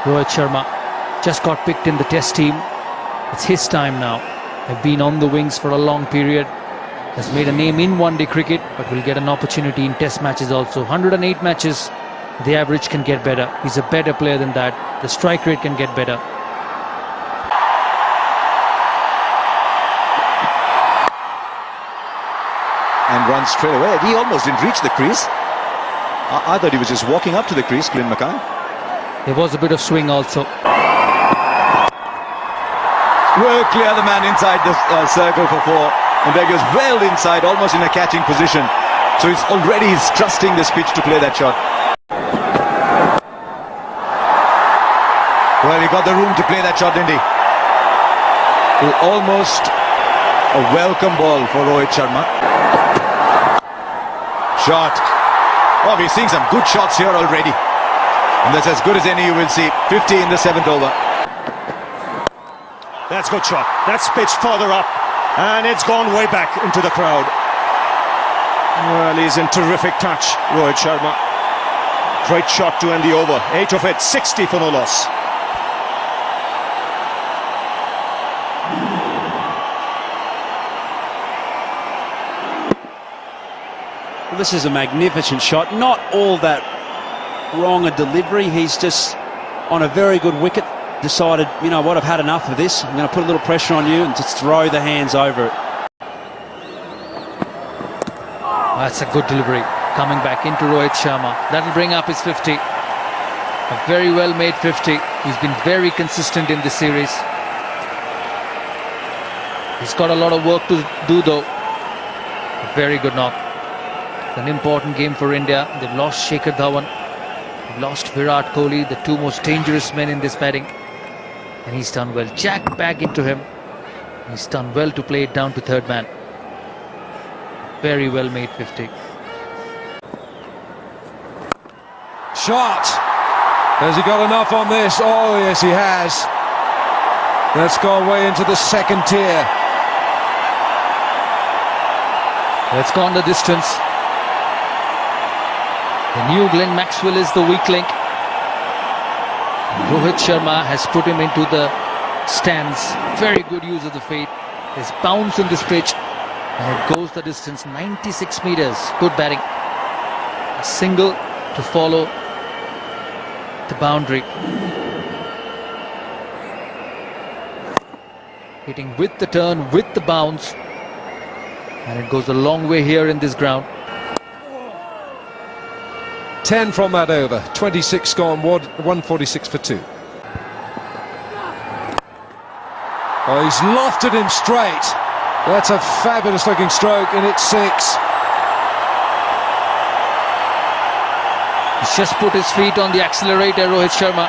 Rohit Sharma just got picked in the test team. It's his time now. They've been on the wings for a long period. Has made a name in one-day cricket, but will get an opportunity in test matches also. 108 matches, the average can get better. He's a better player than that. The strike rate can get better. And runs straight away. He almost didn't reach the crease. I thought he was just walking up to the crease, Glyn Mackay. There was a bit of swing also. Well clear the man inside the circle for 4. And there goes well inside, almost in a catching position. So he's trusting this pitch to play that shot. Well, he got the room to play that shot, didn't he? Almost a welcome ball for Rohit Sharma. Shot. Oh, we're seeing some good shots here already. And that's as good as any you will see. 50 in the 7th over. That's a good shot. That's pitched further up. And it's gone way back into the crowd. Well, he's in terrific touch, Rohit Sharma. Great shot to end the over. 8 of it, 60 for no loss. Well, this is a magnificent shot. Not all that wrong a delivery. He's just on a very good wicket. Decided, you know what, I've had enough of this. I'm going to put a little pressure on you and just throw the hands over it. That's a good delivery. Coming back into Rohit Sharma. That'll bring up his 50. A very well made 50. He's been very consistent in this series. He's got a lot of work to do though. A very good knock. It's an important game for India. They've lost Shikhar Dhawan. They've lost Virat Kohli, the 2 most dangerous men in this batting. And he's done well. Jack back into him. He's done well to play it down to 3rd man. Very well made 50. Shot. Has he got enough on this? Oh yes, he has. That's gone way into the 2nd tier. It's gone the distance. The new Glenn Maxwell is the weak link. Rohit Sharma has put him into the stands. Very good use of the feet. There's bounce in this pitch. And it goes the distance, 96 meters. Good batting. A single to follow the boundary. Hitting with the turn, with the bounce. And it goes a long way here in this ground. 10 from that over. 26 gone, 146 for 2. Oh, he's lofted him straight. That's a fabulous looking stroke, and it's 6. He's just put his feet on the accelerator, Rohit Sharma.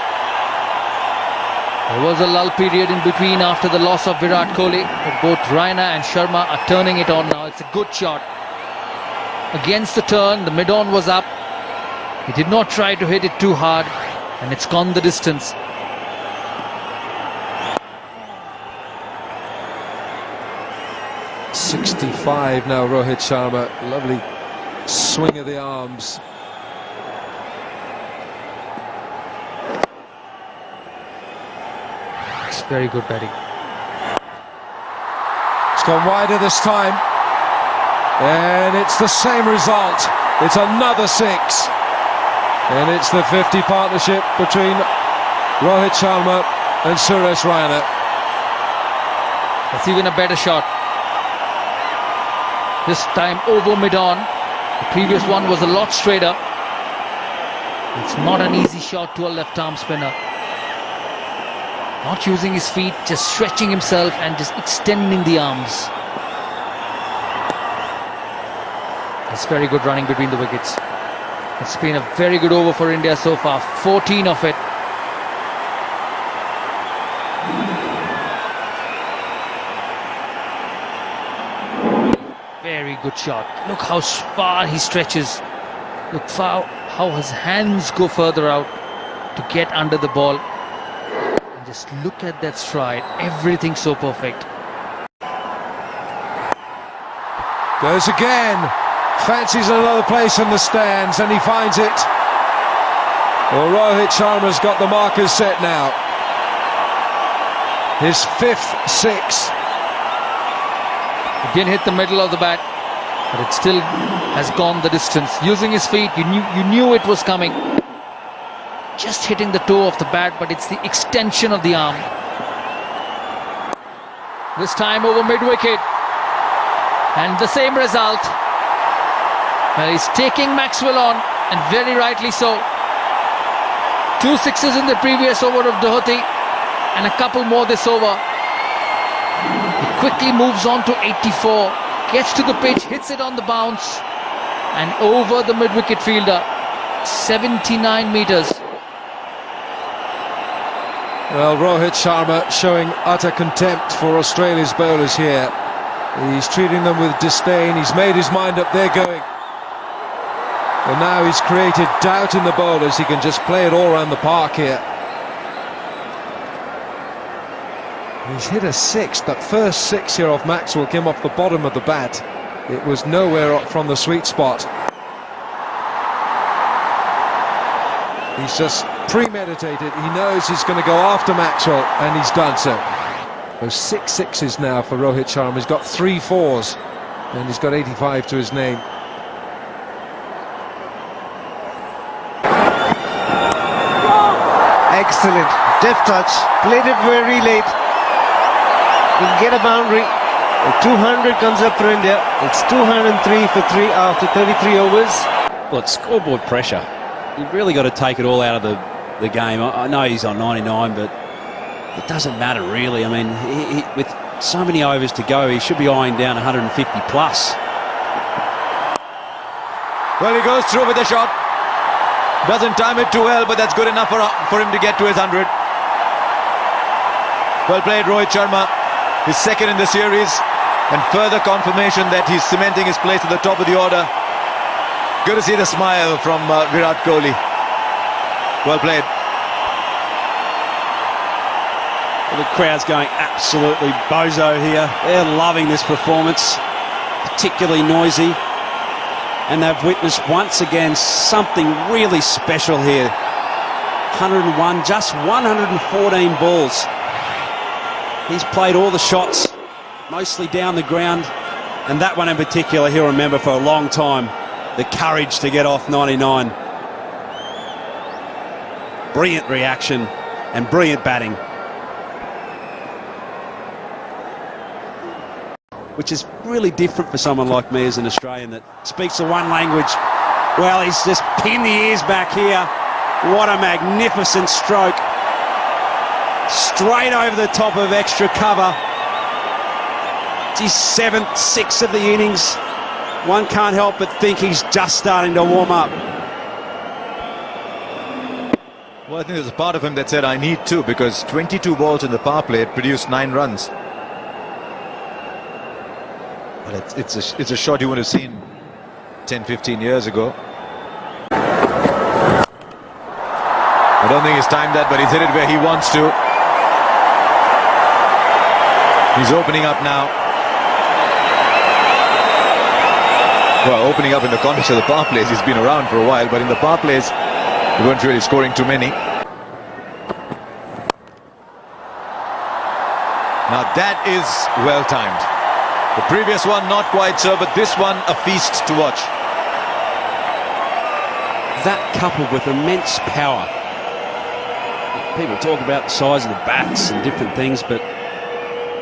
There was a lull period in between after the loss of Virat Kohli, but both Raina and Sharma are turning it on now. It's a good shot. Against the turn, the mid-on was up. He did not try to hit it too hard, and it's gone the distance. .65 now, Rohit Sharma. Lovely swing of the arms. It's very good batting. It's gone wider this time, and it's the same result. It's another 6. And it's the 50 partnership between Rohit Sharma and Suresh Raina. That's even a better shot. This time over mid-on. The previous one was a lot straighter. It's not an easy shot to a left-arm spinner. Not using his feet, just stretching himself and just extending the arms. It's very good running between the wickets. It's been a very good over for India so far. 14 of it. Very good shot. Look how far he stretches. Look how his hands go further out to get under the ball. And just look at that stride. Everything so perfect. Goes again. Fancies another place in the stands, and he finds it. Well, Rohit Sharma's got the markers set now. His 5th 6. It didn't hit the middle of the bat, but it still has gone the distance. Using his feet, you knew it was coming. Just hitting the toe of the bat, but it's the extension of the arm. This time over mid-wicket. And the same result. Well, he's taking Maxwell on, and very rightly so. 2 sixes in the previous over of Doherty, and a couple more this over. He quickly moves on to 84, gets to the pitch, hits it on the bounce, and over the mid-wicket fielder. 79 metres. Well, Rohit Sharma showing utter contempt for Australia's bowlers here. He's treating them with disdain. He's made his mind up, they're going. And now he's created doubt in the bowlers. He can just play it all around the park here. He's hit a 6. That first 6 here off Maxwell came off the bottom of the bat. It was nowhere up from the sweet spot. He's just premeditated. He knows he's going to go after Maxwell, and he's done so. Those 6 sixes now for Rohit Sharma. He's got 3 4s, and he's got 85 to his name. Excellent, deft touch, played it very late. He'll get a boundary. 200 comes up for India. It's 203 for 3 after 33 overs. Well, it's scoreboard pressure. You've really got to take it all out of the game. I know he's on 99, but it doesn't matter really. I mean, with so many overs to go, he should be eyeing down 150 plus. Well, he goes through with the shot. Doesn't time it too well, but that's good enough for him to get to his 100. Well played, Rohit Sharma. His 2nd in the series, and further confirmation that he's cementing his place at the top of the order. Good to see the smile from Virat Kohli. Well played. Well, the crowd's going absolutely bozo here. They're loving this performance, particularly noisy. And they've witnessed once again something really special here. 101, just 114 balls. He's played all the shots, mostly down the ground, and that one in particular he'll remember for a long time. The courage to get off 99. Brilliant reaction and brilliant batting. Which is really different for someone like me as an Australian that speaks the one language. Well, he's just pinned the ears back here. What a magnificent stroke. Straight over the top of extra cover. It's his 7th 6 of the innings. One can't help but think he's just starting to warm up. Well, I think there's a part of him that said, I need to, because 22 balls in the power play produced 9 runs. But it's a shot you would have seen 10-15 years ago. I don't think he's timed that, but he's hit it where he wants to. He's opening up now. Well, opening up in the context of the power plays. He's been around for a while, but in the power plays, he weren't really scoring too many. Now that is well timed. The previous one not quite so, but this one a feast to watch. That coupled with immense power. People talk about the size of the bats and different things, but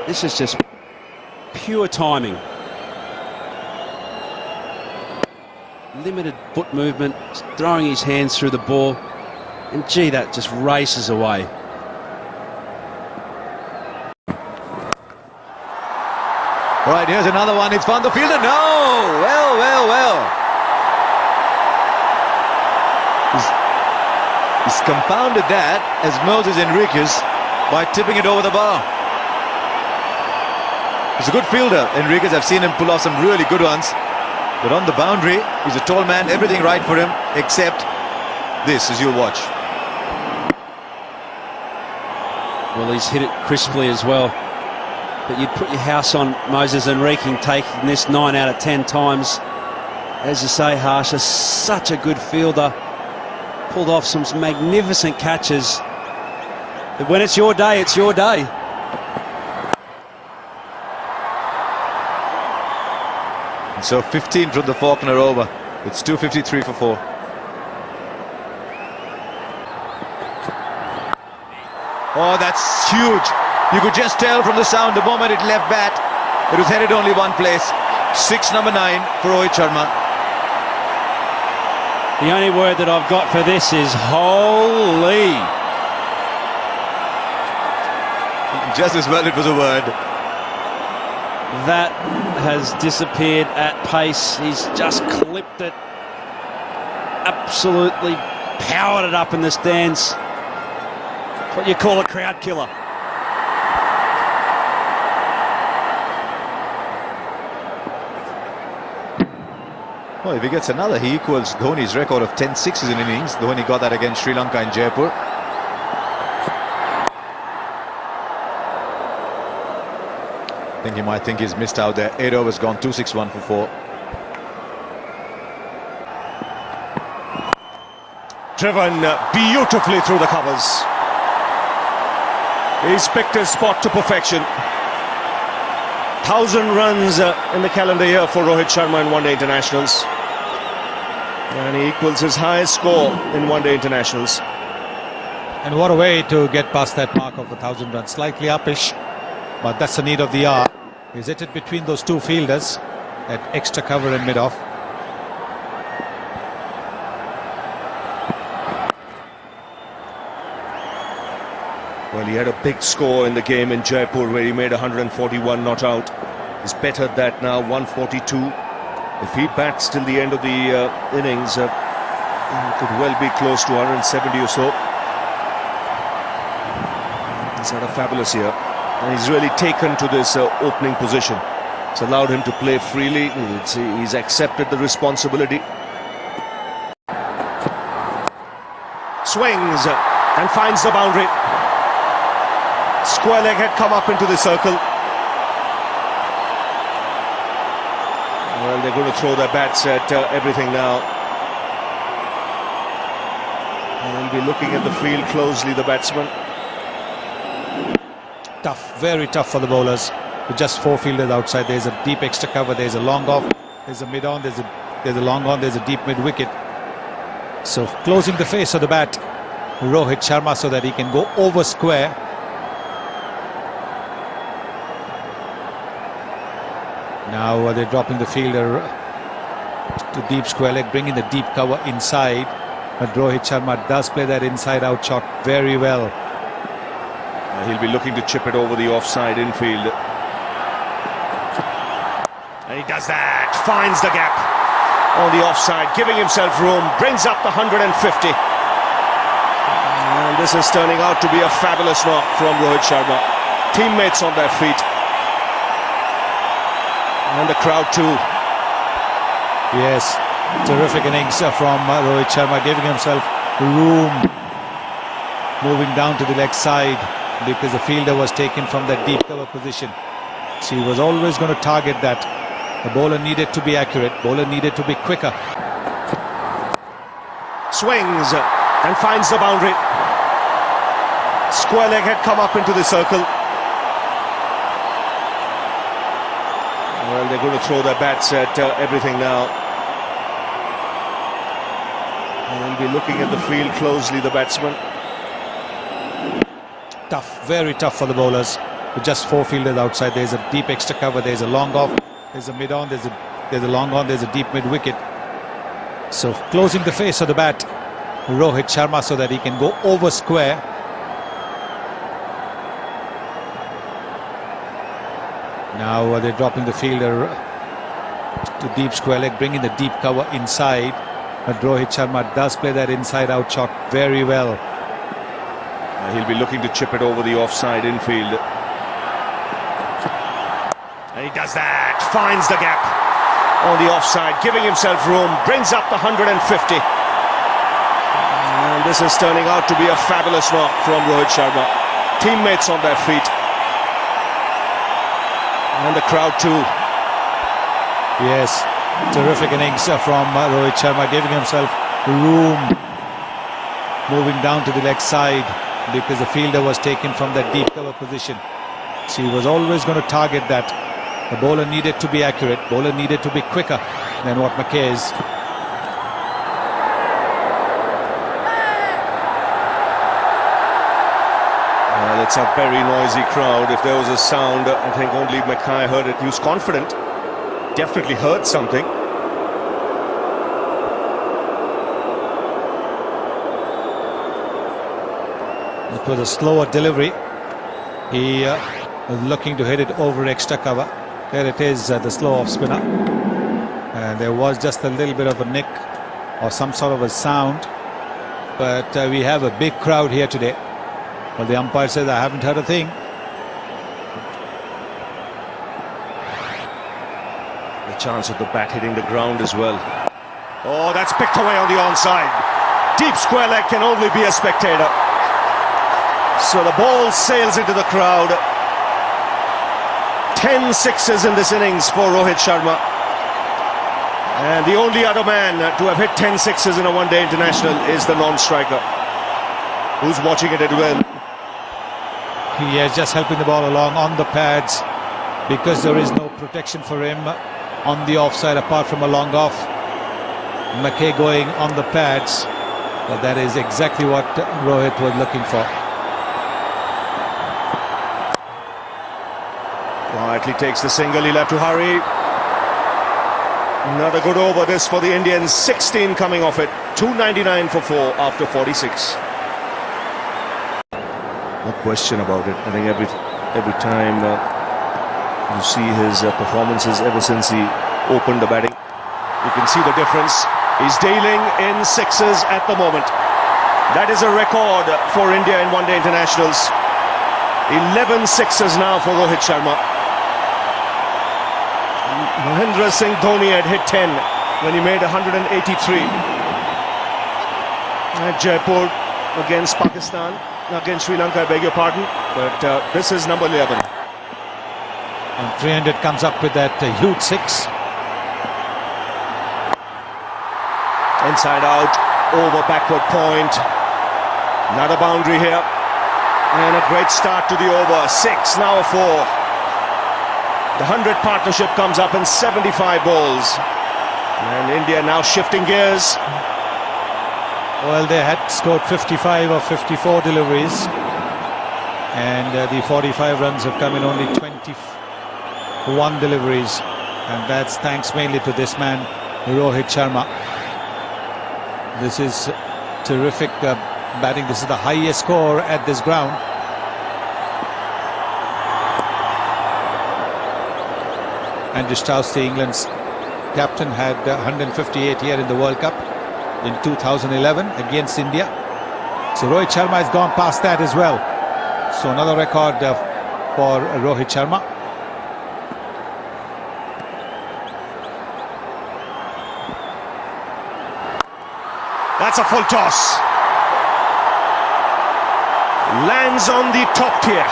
this is just pure timing. Limited foot movement, throwing his hands through the ball, and gee, that just races away. Right, here's another one. It's found the fielder. No! Well. He's compounded that as Moses Enriquez by tipping it over the bar. He's a good fielder, Enriquez. I've seen him pull off some really good ones. But on the boundary, he's a tall man, everything right for him, except this, as you'll watch. Well, he's hit it crisply as well. But you'd put your house on Moses Enriquez taking this 9 out of 10 times. As you say, Harsha, such a good fielder. pulled off some magnificent catches. But when it's your day, it's your day. So 15 from the Faulkner over. It's 2:53 for 4. Oh, that's huge. You could just tell from the sound the moment it left bat, it was headed only one place. 6 number 9 for Rohit Sharma. The only word that I've got for this is holy. Just as well it was a word. That has disappeared at pace. He's just clipped it. Absolutely powered it up in the stands. What you call a crowd killer. Well, if he gets another, he equals Dhoni's record of 10 sixes in innings. Dhoni got that against Sri Lanka in Jaipur. I think he might think he's missed out there. 8 overs gone, 2-6-1 for 4. Driven beautifully through the covers. He's picked his spot to perfection. 1,000 runs in the calendar year for Rohit Sharma in one-day internationals. And he equals his highest score in one-day internationals. And what a way to get past that mark of 1,000 runs. Slightly uppish, but that's the need of the hour. He's hit it between those two fielders at extra cover in mid-off. Well, he had a big score in the game in Jaipur where he made 141 not out. He's bettered that now, 142. If he bats till the end of the innings, he could well be close to 170 or so. He's had a fabulous year. And he's really taken to this opening position. It's allowed him to play freely. He's accepted the responsibility. Swings and finds the boundary. Square leg had come up into the circle. Well, they're going to throw their bats at everything now. And be looking at the field closely, the batsman. Tough, very tough for the bowlers. With just 4 fielders outside, there's a deep extra cover, there's a long off, there's a mid-on, there's a long on, there's a deep mid-wicket. So closing the face of the bat, Rohit Sharma, so that he can go over square. Now they're dropping the fielder to deep square leg, bringing the deep cover inside. But Rohit Sharma does play that inside-out shot very well. He'll be looking to chip it over the offside infield. And he does that, finds the gap on the offside, giving himself room, brings up the 150. And this is turning out to be a fabulous knock from Rohit Sharma. Teammates on their feet. And the crowd too. Yes, terrific innings from Rohit Sharma, giving himself room, moving down to the leg side, because the fielder was taken from that deep cover position. So he was always going to target that. The bowler needed to be accurate, bowler needed to be quicker. Swings and finds the boundary. Square leg had come up into the circle. Well, they're going to throw their bats at everything now. And be looking at the field closely, the batsman. Tough, very tough for the bowlers. With just 4 fielders outside, there's a deep extra cover, there's a long off, there's a mid-on, there's a long on, there's a deep mid-wicket. So closing the face of the bat, Rohit Sharma, so that he can go over square. Now they're dropping the fielder to deep square leg, bringing the deep cover inside. But Rohit Sharma does play that inside-out shot very well. He'll be looking to chip it over the offside infield. And he does that, finds the gap on the offside, giving himself room, brings up the 150. And this is turning out to be a fabulous knock from Rohit Sharma. Teammates on their feet. And the crowd too. Yes, terrific innings from Rohit Sharma, giving himself room, moving down to the leg side because the fielder was taken from that deep cover position. She was always going to target that. The bowler needed to be accurate. Bowler needed to be quicker than what McKay is. Well, it's a very noisy crowd. If there was a sound, I think only Mackay heard it. He was confident. Definitely heard something. It was a slower delivery. He was looking to hit it over extra cover. There it is, the slow off spinner. And there was just a little bit of a nick or some sort of a sound. But we have a big crowd here today. Well, the umpire says, I haven't heard a thing. The chance of the bat hitting the ground as well. Oh, that's picked away on the onside. Deep square leg can only be a spectator. So the ball sails into the crowd. 10 sixes in this innings for Rohit Sharma. And the only other man to have hit 10 sixes in a one-day international is the non-striker, who's watching it at well. He is just helping the ball along on the pads because there is no protection for him on the offside apart from a long off. McKay going on the pads. But that is exactly what Rohit was looking for. Quietly takes the single, he'll have to hurry. Another good over this for the Indians, 16 coming off it, 299 for 4 after 46. No question about it. I think every time you see his performances ever since he opened the batting, you can see the difference. He's dealing in sixes at the moment. That is a record for India in one-day internationals. 11 sixes now for Rohit Sharma. Mahendra Singh Dhoni had hit 10 when he made 183 at Jaipur against Pakistan, against Sri Lanka, I beg your pardon, but this is number 11. And 300 comes up with that huge six. Inside out, over backward point. Another boundary here. And a great start to the over. 6, now a 4. The 100 partnership comes up in 75 balls. And India now shifting gears. Well, they had scored 55 or 54 deliveries. And the 45 runs have come in only 21 deliveries. And that's thanks mainly to this man, Rohit Sharma. This is terrific batting. This is the highest score at this ground. Andrew Strauss, the England's captain, had 158 here in the World Cup in 2011 against India. So Rohit Sharma has gone past that as well. So another record for Rohit Sharma. That's a full toss. Lands on the top tier.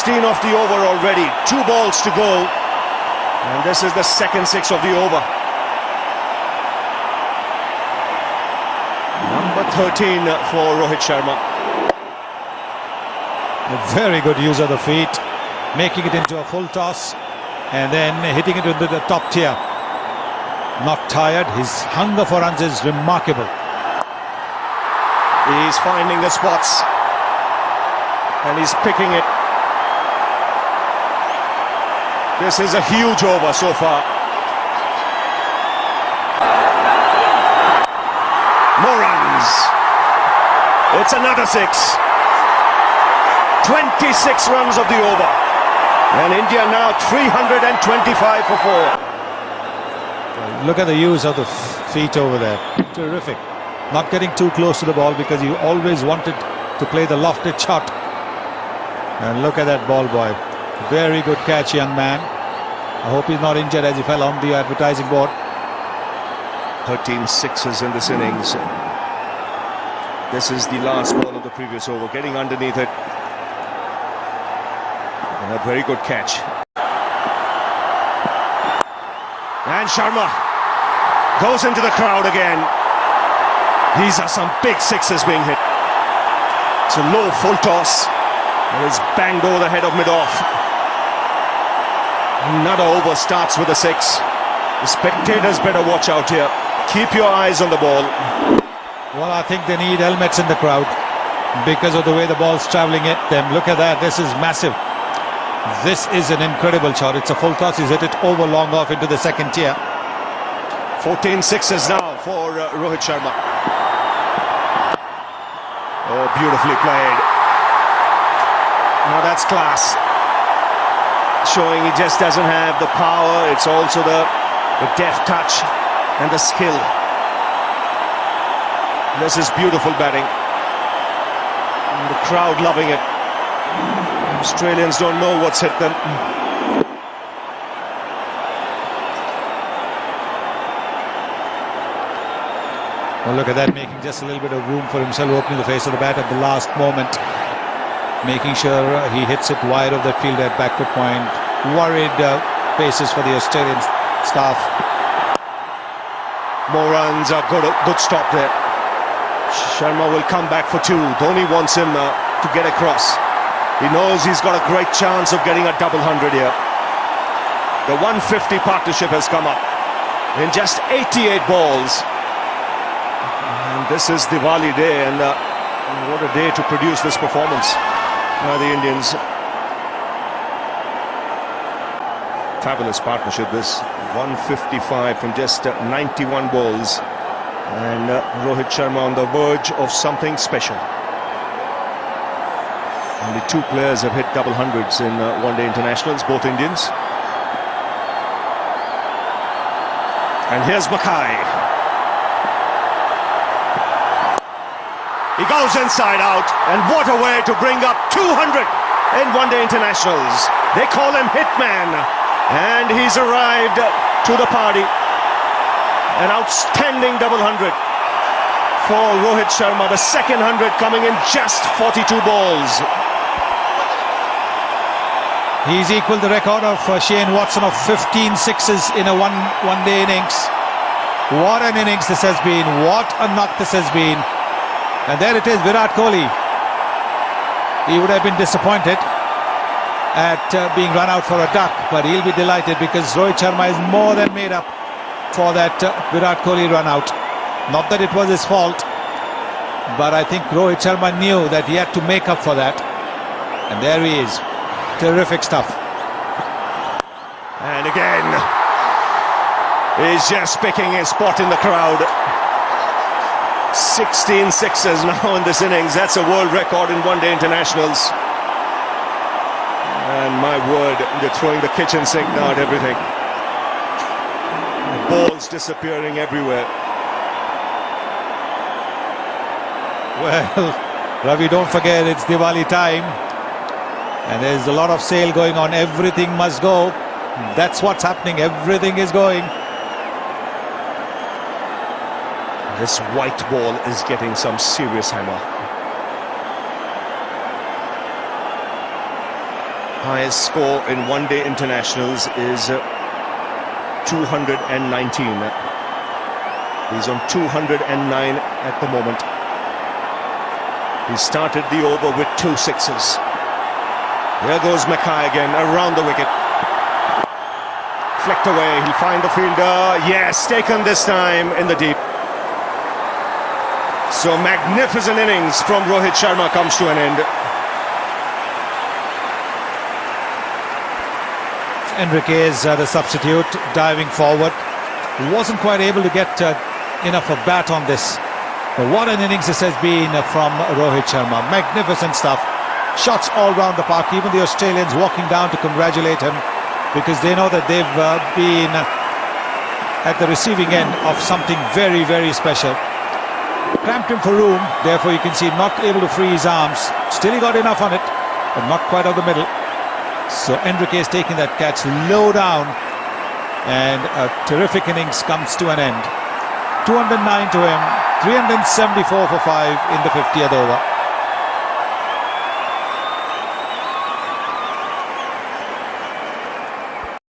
Of the over already. 2 balls to go. And this is the second 6 of the over. Number 13 for Rohit Sharma. A very good use of the feet, making it into a full toss and then hitting it into the top tier. Not tired. His hunger for runs is remarkable. He's finding the spots and he's picking it. This is a huge over so far. More runs. It's another 6. 26 runs of the over. And India now 325 for 4. Look at the use of the feet over there. Terrific. Not getting too close to the ball because you always wanted to play the lofted shot. And look at that ball boy. Very good catch, young man. I hope he's not injured as he fell on the advertising board. 13 sixes in this innings. This is the last ball of the previous over. Getting underneath it. And a very good catch. And Sharma Goes into the crowd again. These are some big sixes being hit. It's a low full toss. It is banged over the head of mid-off. Another over starts with a six. The spectators better watch out here. Keep your eyes on the ball. Well, I think they need helmets in the crowd because of the way the ball's travelling at them. Look at that, this is massive. This is an incredible shot. It's a full toss. He's hit it over long off into the second tier. 14 sixes now for Rohit Sharma. Oh, beautifully played. Now that's class. Showing he just doesn't have the power. It's also the deft touch and the skill. This is beautiful batting. And the crowd loving it. Australians don't know what's hit them. Well, look at that, making just a little bit of room for himself, opening the face of the bat at the last moment, making sure he hits it wide of that field at backward point. Worried paces for the Australian staff. More runs, a good stop there. Sharma will come back for two. Dhoni wants him to get across. He knows he's got a great chance of getting a double hundred here. The 150 partnership has come up in just 88 balls. And this is Diwali day, and what a day to produce this performance by the Indians. Fabulous partnership, this 155 from just 91 balls. And Rohit Sharma on the verge of something special. Only two players have hit double hundreds in one-day internationals, both Indians. And here's Mackay. He goes inside out, and what a way to bring up 200 in one-day internationals. They call him Hitman, and he's arrived to the party. An outstanding double hundred for Rohit Sharma, the second 100 coming in just 42 balls. He's equalled the record of Shane Watson of 15 sixes in a one-day innings. What an innings this has been. What a knock this has been. And there it is, Virat Kohli. He would have been disappointed at being run out for a duck, but he'll be delighted because Rohit Sharma is more than made up for that Virat Kohli run out. Not that it was his fault, but I think Rohit Sharma knew that he had to make up for that. And there he is. Terrific stuff. And again, he's just picking his spot in the crowd. 16 sixes now in this innings. That's a world record in one-day internationals. And my word, they're throwing the kitchen sink now at everything. Balls disappearing everywhere. Well, Ravi, don't forget it's Diwali time. And there's a lot of sale going on. Everything must go. That's what's happening. Everything is going. This white ball is getting some serious hammer. Highest score in one-day internationals is 219. He's on 209 at the moment. He started the over with 2 sixes. There goes Mackay again, around the wicket. Flicked away, he'll find the fielder. Yes, taken this time in the deep. So magnificent innings from Rohit Sharma comes to an end. Enriquez, the substitute, diving forward. He wasn't quite able to get enough of bat on this. But what an innings this has been from Rohit Sharma. Magnificent stuff. Shots all round the park. Even the Australians walking down to congratulate him because they know that they've been at the receiving end of something very, very special. Cramped him for room, therefore you can see not able to free his arms. Still he got enough on it, but not quite out the middle. So Enriquez taking that catch low down, and a terrific innings comes to an end. 209 to him, 374 for 5 in the 50th over.